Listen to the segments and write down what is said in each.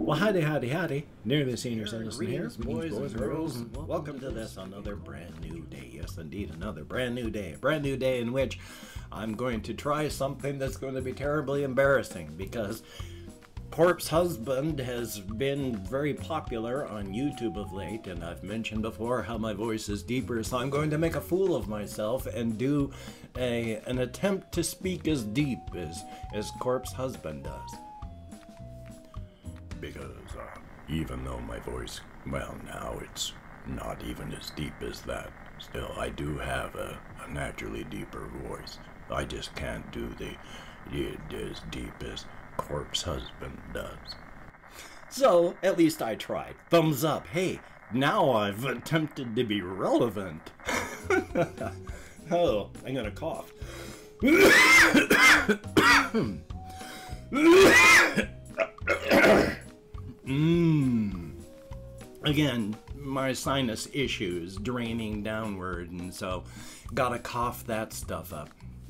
Well, howdy. Nearly Senior Citizen here. Boys and girls, and welcome to this another brand new day. Yes, indeed, another brand new day. A brand new day in which I'm going to try something that's going to be terribly embarrassing because Corpse Husband has been very popular on YouTube of late, and I've mentioned before how my voice is deeper, so I'm going to make a fool of myself and do an attempt to speak as deep as Corpse Husband does. Because even though my voice, well, now it's not even as deep as that, still I do have a naturally deeper voice. I just can't do it as deep as Corpse Husband does. So, at least I tried. Thumbs up. Hey, now I've attempted to be relevant. Oh, I'm gonna cough. Again, my sinus issues draining downward, and so gotta cough that stuff up.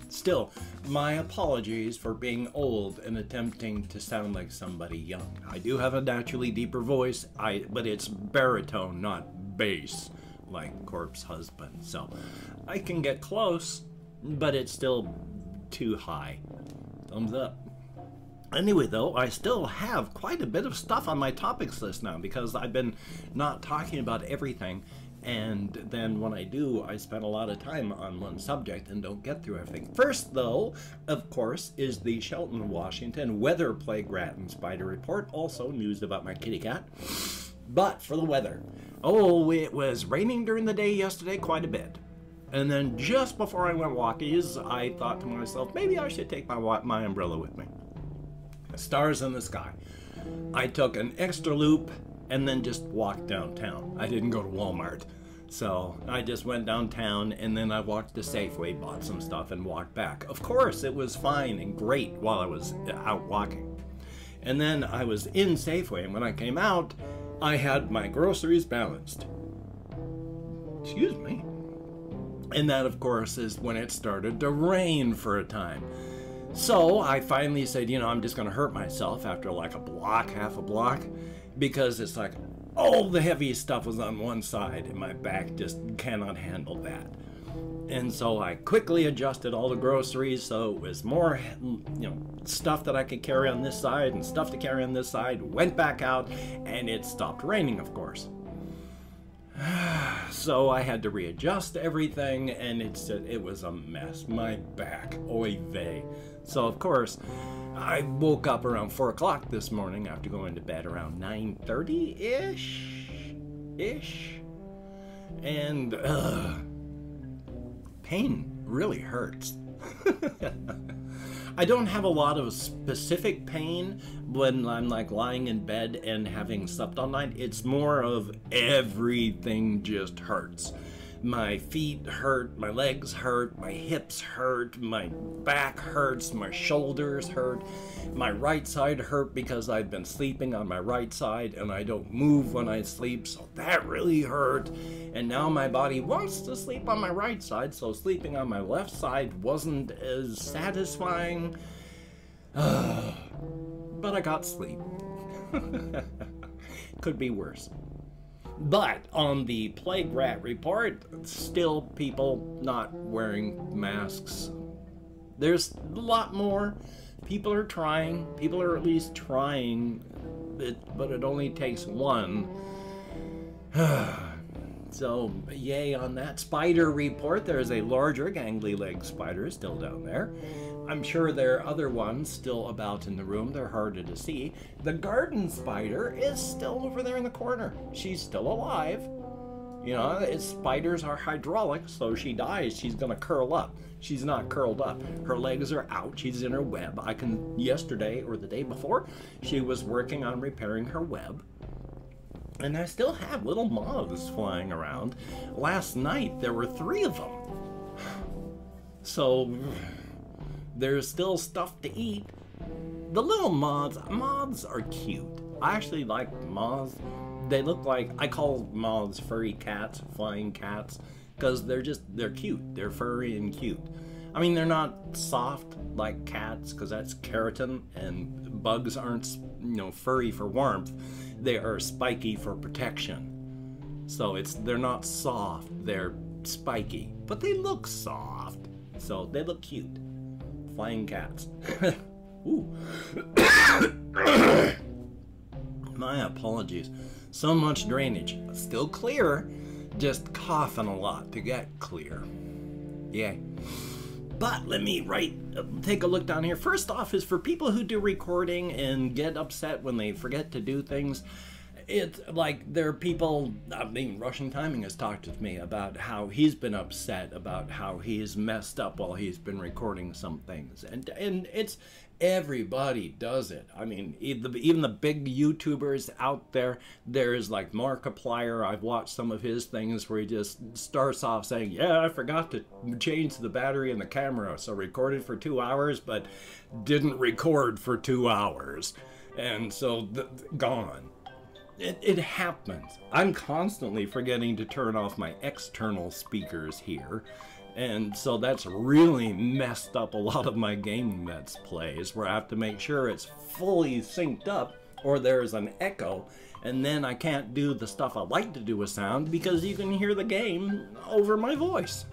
Still, my apologies for being old and attempting to sound like somebody young. I do have a naturally deeper voice, but it's baritone, not bass, like Corpse Husband. So I can get close, but it's still too high. Thumbs up. Anyway, though, I still have quite a bit of stuff on my topics list now because I've been not talking about everything. And then when I do, I spend a lot of time on one subject and don't get through everything. First, though, of course, is the Shelton, Washington weather plague rat and spider report. Also, news about my kitty cat. But for the weather. Oh, it was raining during the day yesterday quite a bit. And then just before I went walkies, I thought to myself, maybe I should take my umbrella with me. Stars in the sky. I took an extra loop and then just walked downtown. I didn't go to Walmart. So I just went downtown and then I walked to Safeway, bought some stuff and walked back. Of course, it was fine and great while I was out walking. And then I was in Safeway, and when I came out, I had my groceries balanced. Excuse me. And that, of course, is when it started to rain for a time. So I finally said, you know, I'm just going to hurt myself after like a block, half a block, because it's like all the heavy stuff was on one side and my back just cannot handle that. And so I quickly adjusted all the groceries so it was more, you know, stuff that I could carry on this side and stuff to carry on this side, went back out, and it stopped raining, of course. So I had to readjust everything, and it was a mess. My back, oy vey. So of course, I woke up around 4 o'clock this morning after going to bed around 9:30-ish. And pain really hurts. I don't have a lot of specific pain when I'm like lying in bed and having slept all night. It's more of everything just hurts. My feet hurt, my legs hurt, my hips hurt, my back hurts, my shoulders hurt, my right side hurt because I've been sleeping on my right side and I don't move when I sleep, so that really hurt. And now my body wants to sleep on my right side, so sleeping on my left side wasn't as satisfying. But I got sleep. Could be worse. But on the plague rat report, still people not wearing masks. There's a lot more. People are trying. People are at least trying, but it only takes one. So, yay on that. Spider report. There's a larger gangly leg spider still down there. I'm sure there are other ones still about in the room. They're harder to see. The garden spider is still over there in the corner. She's still alive. You know, spiders are hydraulic, so she dies, she's gonna curl up. She's not curled up. Her legs are out. She's in her web. Yesterday or the day before, she was working on repairing her web. And I still have little moths flying around. Last night, there were 3 of them. So there's still stuff to eat. The little moths are cute. I actually like moths. They look like, I call moths furry cats, flying cats, because they're cute. They're furry and cute. I mean, they're not soft like cats, because that's keratin, and bugs aren't, furry for warmth. They are spiky for protection. So they're not soft, they're spiky, but they look soft. So they look cute. Flying cats. Ooh. My apologies. So much drainage. Still clear, just coughing a lot to get clear. Yeah. But let me take a look down here. First off is for people who do recording and get upset when they forget to do things. It's like there are people, Russian Timing has talked to me about how he's been upset about how he's messed up while he's been recording some things. And it's, everybody does it. I mean, even the big YouTubers out there, there's like Markiplier. I've watched some of his things where he just starts off saying, yeah, I forgot to change the battery in the camera, so recorded for 2 hours, but didn't record for 2 hours. And so, gone. It happens. I'm constantly forgetting to turn off my external speakers here. And so that's really messed up a lot of my gaming Let's Plays, where I have to make sure it's fully synced up or there's an echo, and then I can't do the stuff I like to do with sound because you can hear the game over my voice.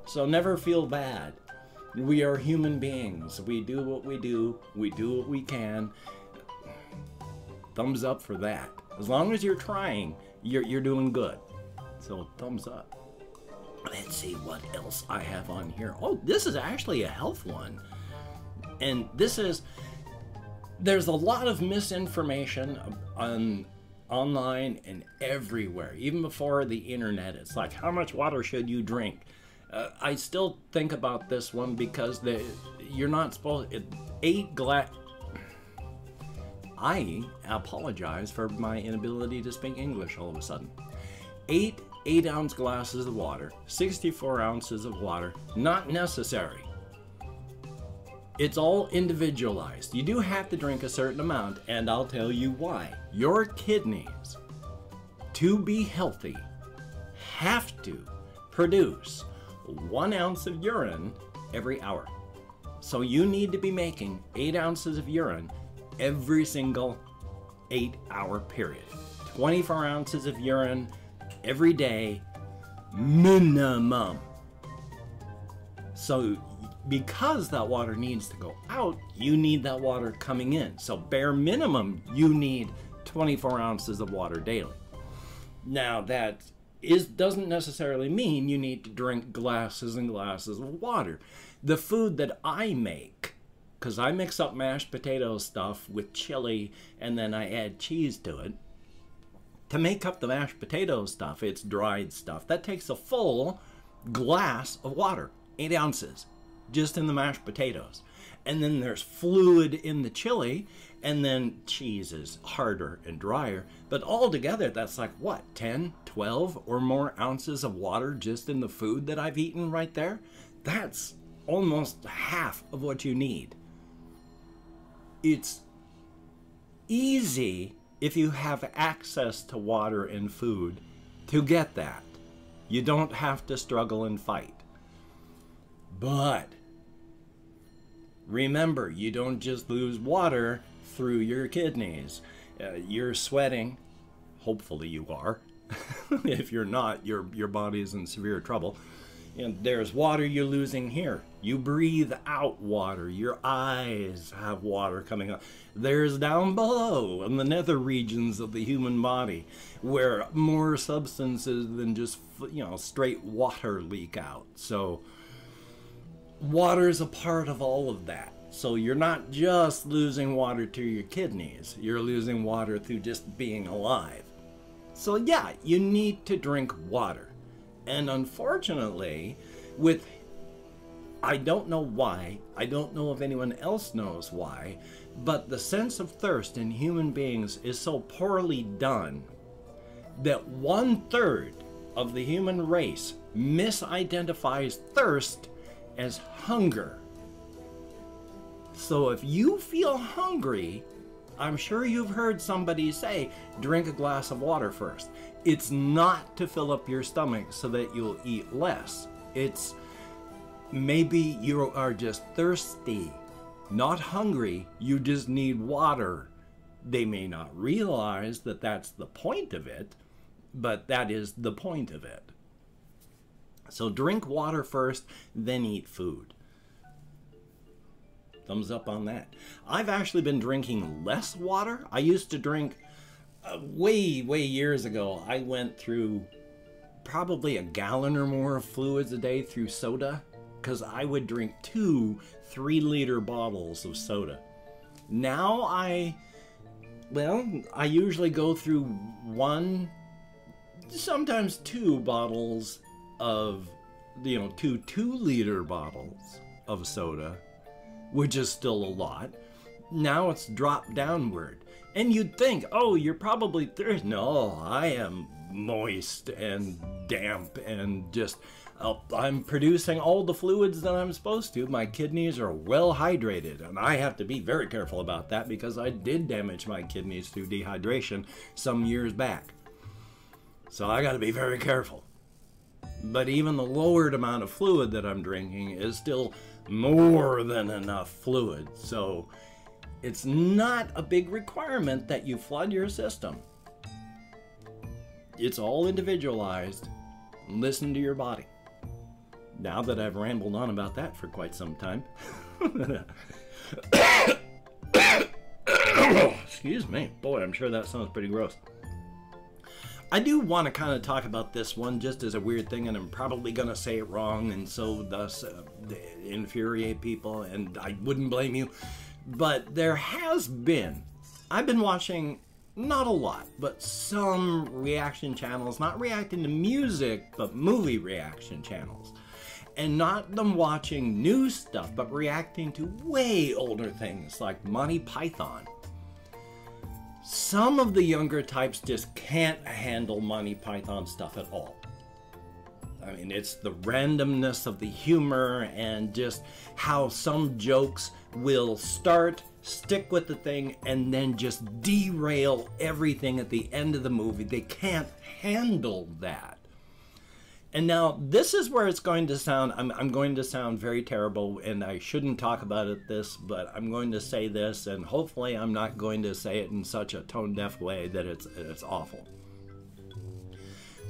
So never feel bad. We are human beings. We do what we do what we can. Thumbs up for that. As long as you're trying, you're doing good. So thumbs up. Let's see what else I have on here. Oh, this is actually a health one. And there's a lot of misinformation online and everywhere. Even before the internet, it's like, how much water should you drink? I still think about this one because you're not supposed to, 8 glass. I apologize for my inability to speak English all of a sudden. 8-ounce glasses of water, 64 ounces of water, not necessary. It's all individualized. You do have to drink a certain amount, and I'll tell you why. Your kidneys, to be healthy, have to produce 1 ounce of urine every hour. So you need to be making 8 ounces of urine every single 8-hour period. 24 ounces of urine every day, minimum. So because that water needs to go out, you need that water coming in. So bare minimum, you need 24 ounces of water daily. Now that doesn't necessarily mean you need to drink glasses and glasses of water. The food that I make, because I mix up mashed potato stuff with chili and then I add cheese to it. To make up the mashed potato stuff, it's dried stuff. That takes a full glass of water, 8 ounces, just in the mashed potatoes. And then there's fluid in the chili, and then cheese is harder and drier. But altogether, that's like, what, 10, 12 or more ounces of water just in the food that I've eaten right there? That's almost half of what you need. It's easy if you have access to water and food to get that. You don't have to struggle and fight. But remember, you don't just lose water through your kidneys. You're sweating. Hopefully you are. If you're not, your body is in severe trouble. And there's water you're losing here. You breathe out water. Your eyes have water coming up. There's down below in the nether regions of the human body where more substances than just, straight water leak out. So water is a part of all of that. So you're not just losing water to your kidneys. You're losing water through just being alive. So yeah, you need to drink water. And unfortunately, I don't know why, I don't know if anyone else knows why, but the sense of thirst in human beings is so poorly done that 1/3 of the human race misidentifies thirst as hunger. So if you feel hungry, I'm sure you've heard somebody say, drink a glass of water first. It's not to fill up your stomach so that you'll eat less. It's Maybe you are just thirsty, not hungry, you just need water. They may not realize that that's the point of it, but that is the point of it. So drink water first, then eat food. Thumbs up on that. I've actually been drinking less water. I used to drink, way years ago, I went through probably a gallon or more of fluids a day through soda, because I would drink 2 3-liter bottles of soda. Now I usually go through 1, sometimes 2 bottles of, 2 2-liter bottles of soda, which is still a lot. Now it's dropped downward. And you'd think, oh, you're probably thirsty. No, I am moist and damp and just, I'm producing all the fluids that I'm supposed to. My kidneys are well hydrated, and I have to be very careful about that because I did damage my kidneys through dehydration some years back. So I got to be very careful. But even the lowered amount of fluid that I'm drinking is still more than enough fluid. So it's not a big requirement that you flood your system. It's all individualized. Listen to your body. Now that I've rambled on about that for quite some time. Excuse me. Boy, I'm sure that sounds pretty gross. I do want to kind of talk about this one just as a weird thing, and I'm probably going to say it wrong, and so thus infuriate people, and I wouldn't blame you. But there has been, I've been watching, not a lot, but some reaction channels, not reacting to music, but movie reaction channels. And not them watching new stuff, but reacting to way older things like Monty Python. Some of the younger types just can't handle Monty Python stuff at all. I mean, it's the randomness of the humor and just how some jokes will start, stick with the thing, and then just derail everything at the end of the movie. They can't handle that. And now, this is where it's going to sound, I'm going to sound very terrible, and I shouldn't talk about this, but I'm going to say this, and hopefully I'm not going to say it in such a tone-deaf way that it's awful.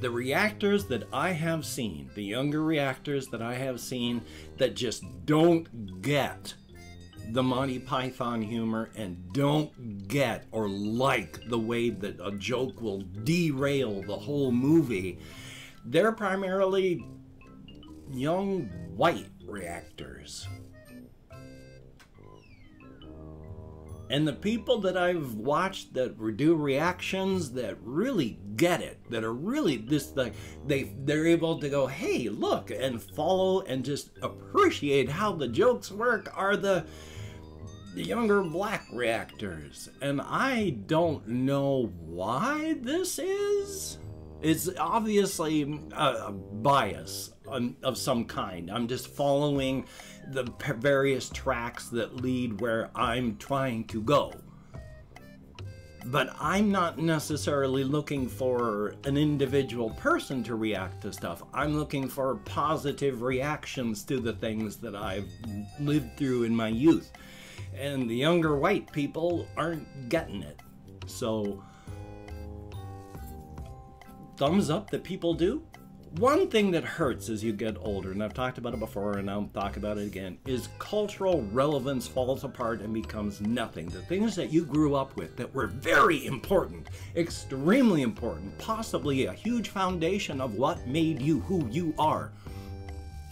The reactors that I have seen, the younger reactors that I have seen that just don't get the Monty Python humor and don't get or like the way that a joke will derail the whole movie, they're primarily young white reactors. And the people that I've watched that do reactions that really get it, that are really this, like, they're able to go, hey, look, and follow and just appreciate how the jokes work, are the younger black reactors. And I don't know why this is. It's obviously a bias of some kind. I'm just following the various tracks that lead where I'm trying to go. But I'm not necessarily looking for an individual person to react to stuff. I'm looking for positive reactions to the things that I've lived through in my youth. And the younger white people aren't getting it. So thumbs up that people do. One thing that hurts as you get older, and I've talked about it before and I'll talk about it again, is cultural relevance falls apart and becomes nothing. The things that you grew up with that were very important, extremely important, possibly a huge foundation of what made you who you are.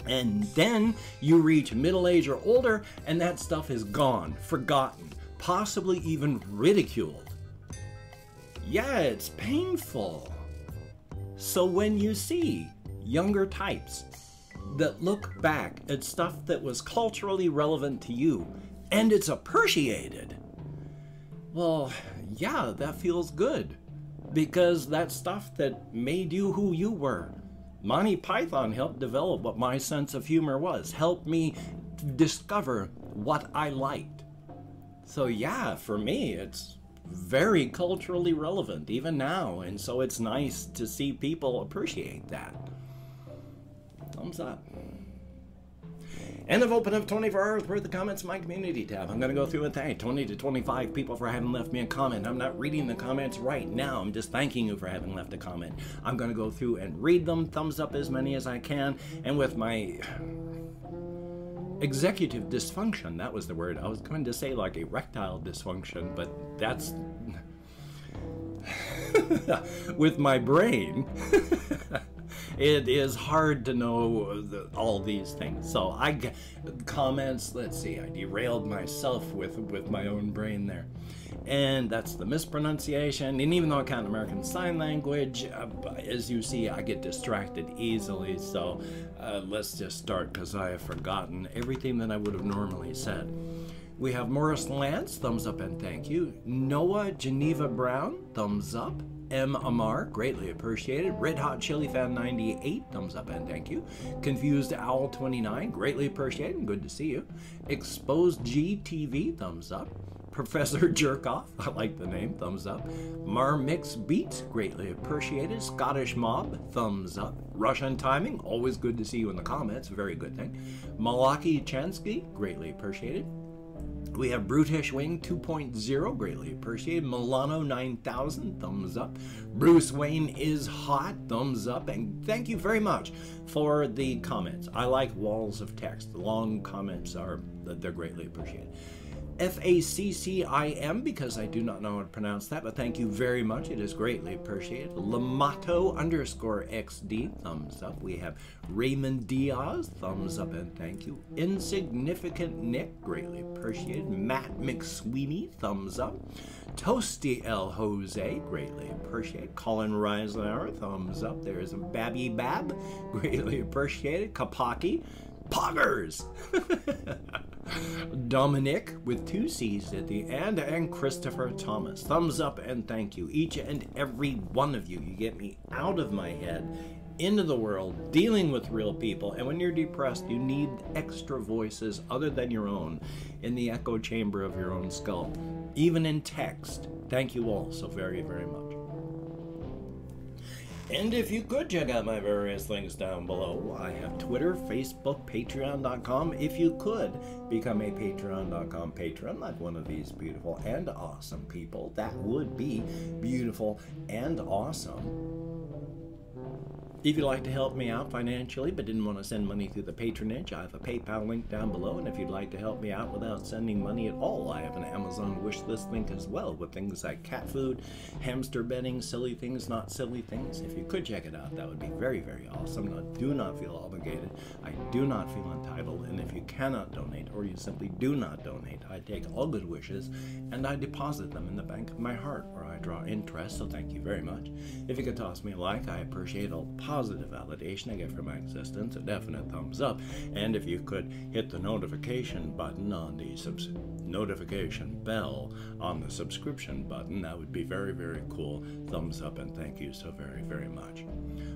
And then you reach middle age or older and that stuff is gone, forgotten, possibly even ridiculed. Yeah, it's painful. So when you see younger types that look back at stuff that was culturally relevant to you and it's appreciated, well, yeah, that feels good because that's stuff that made you who you were. Monty Python helped develop what my sense of humor was, helped me discover what I liked. So yeah, for me, it's very culturally relevant even now, and so it's nice to see people appreciate that. Thumbs up. And I've opened up 24 hours worth of comments in my community tab. I'm going to go through and thank 20 to 25 people for having left me a comment. I'm not reading the comments right now. I'm just thanking you for having left a comment. I'm going to go through and read them, thumbs up as many as I can. And with my executive dysfunction, that was the word. I was going to say like erectile dysfunction, but that's... with my brain... It is hard to know all these things. So comments, let's see, I derailed myself with my own brain there. And that's the mispronunciation. And even though I count American Sign Language, as you see, I get distracted easily. So let's just start, because I have forgotten everything that I would have normally said. We have Morris Lance, thumbs up and thank you. Noah Geneva Brown, thumbs up. M. Amar, greatly appreciated. Red Hot Chili Fan 98, thumbs up and thank you. Confused Owl 29, greatly appreciated, good to see you. Exposed GTV, thumbs up. Professor Jerkoff, I like the name, thumbs up. Marmix Beats, greatly appreciated. Scottish Mob, thumbs up. Russian Timing, always good to see you in the comments, very good thing. Malaki Chansky, greatly appreciated. We have Brutish Wing 2.0, greatly appreciated. Milano 9000, thumbs up. Bruce Wayne is hot, thumbs up. And thank you very much for the comments. I like walls of text. The long comments they're greatly appreciated. FACCIM, because I do not know how to pronounce that, but thank you very much. It is greatly appreciated. Lamato_XD, thumbs up. We have Raymond Diaz, thumbs up and thank you. Insignificant Nick, greatly appreciated. Matt McSweeney, thumbs up. Toasty El Jose, greatly appreciated. Colin Reisenauer, thumbs up. There's Babby Bab, greatly appreciated. Kapaki, Poggers! Dominic with 2 C's at the end, and Christopher Thomas. Thumbs up and thank you. Each and every one of you. You get me out of my head, into the world, dealing with real people. And when you're depressed, you need extra voices other than your own in the echo chamber of your own skull, even in text. Thank you all so very, very much. And if you could check out my various links down below, I have Twitter, Facebook, Patreon.com. If you could become a Patreon.com patron, like one of these beautiful and awesome people, that would be beautiful and awesome. If you'd like to help me out financially but didn't want to send money through the patronage, I have a PayPal link down below. And if you'd like to help me out without sending money at all, I have an Amazon wish list link as well, with things like cat food, hamster bedding, silly things, not silly things. If you could check it out, that would be very, very awesome. I do not feel obligated. I do not feel entitled. And if you cannot donate, or you simply do not donate, I take all good wishes and I deposit them in the bank of my heart, where I draw interest. So thank you very much. If you could toss me a like, I appreciate all positive validation I get for my existence, a definite thumbs up. And if you could hit the notification button on the notification bell on the subscription button, that would be very, very cool. Thumbs up and thank you so very, very much.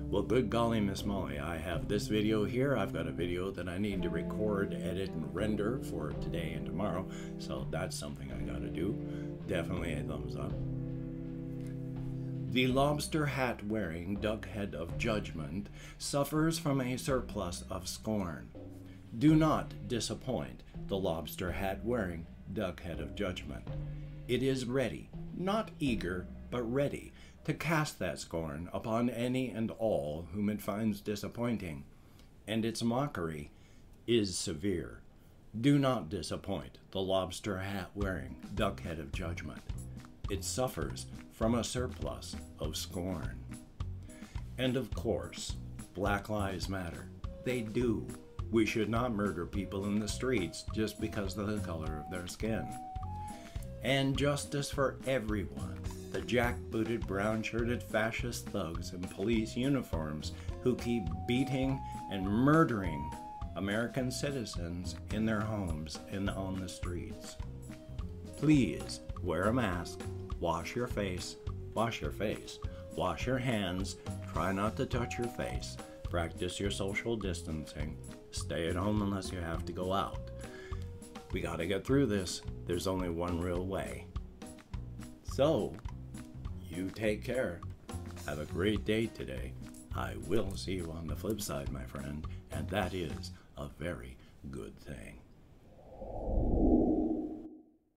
Well, good golly, Miss Molly, I have this video here. I've got a video that I need to record, edit, and render for today and tomorrow, so that's something I gotta do. Definitely a thumbs up. The lobster hat wearing duckhead of judgment suffers from a surplus of scorn. Do not disappoint the lobster hat wearing duckhead of judgment. It is ready, not eager, but ready to cast that scorn upon any and all whom it finds disappointing, and its mockery is severe. Do not disappoint the lobster hat wearing duckhead of judgment. It suffers from a surplus of scorn. And of course, Black Lives Matter. They do. We should not murder people in the streets just because of the color of their skin. And justice for everyone. The jackbooted, brown-shirted fascist thugs in police uniforms who keep beating and murdering American citizens in their homes and on the streets. Please wear a mask, wash your face, wash your hands, try not to touch your face, practice your social distancing, stay at home unless you have to go out. We gotta get through this. There's only one real way. So, you take care. Have a great day today. I will see you on the flip side, my friend, and that is a very, good thing.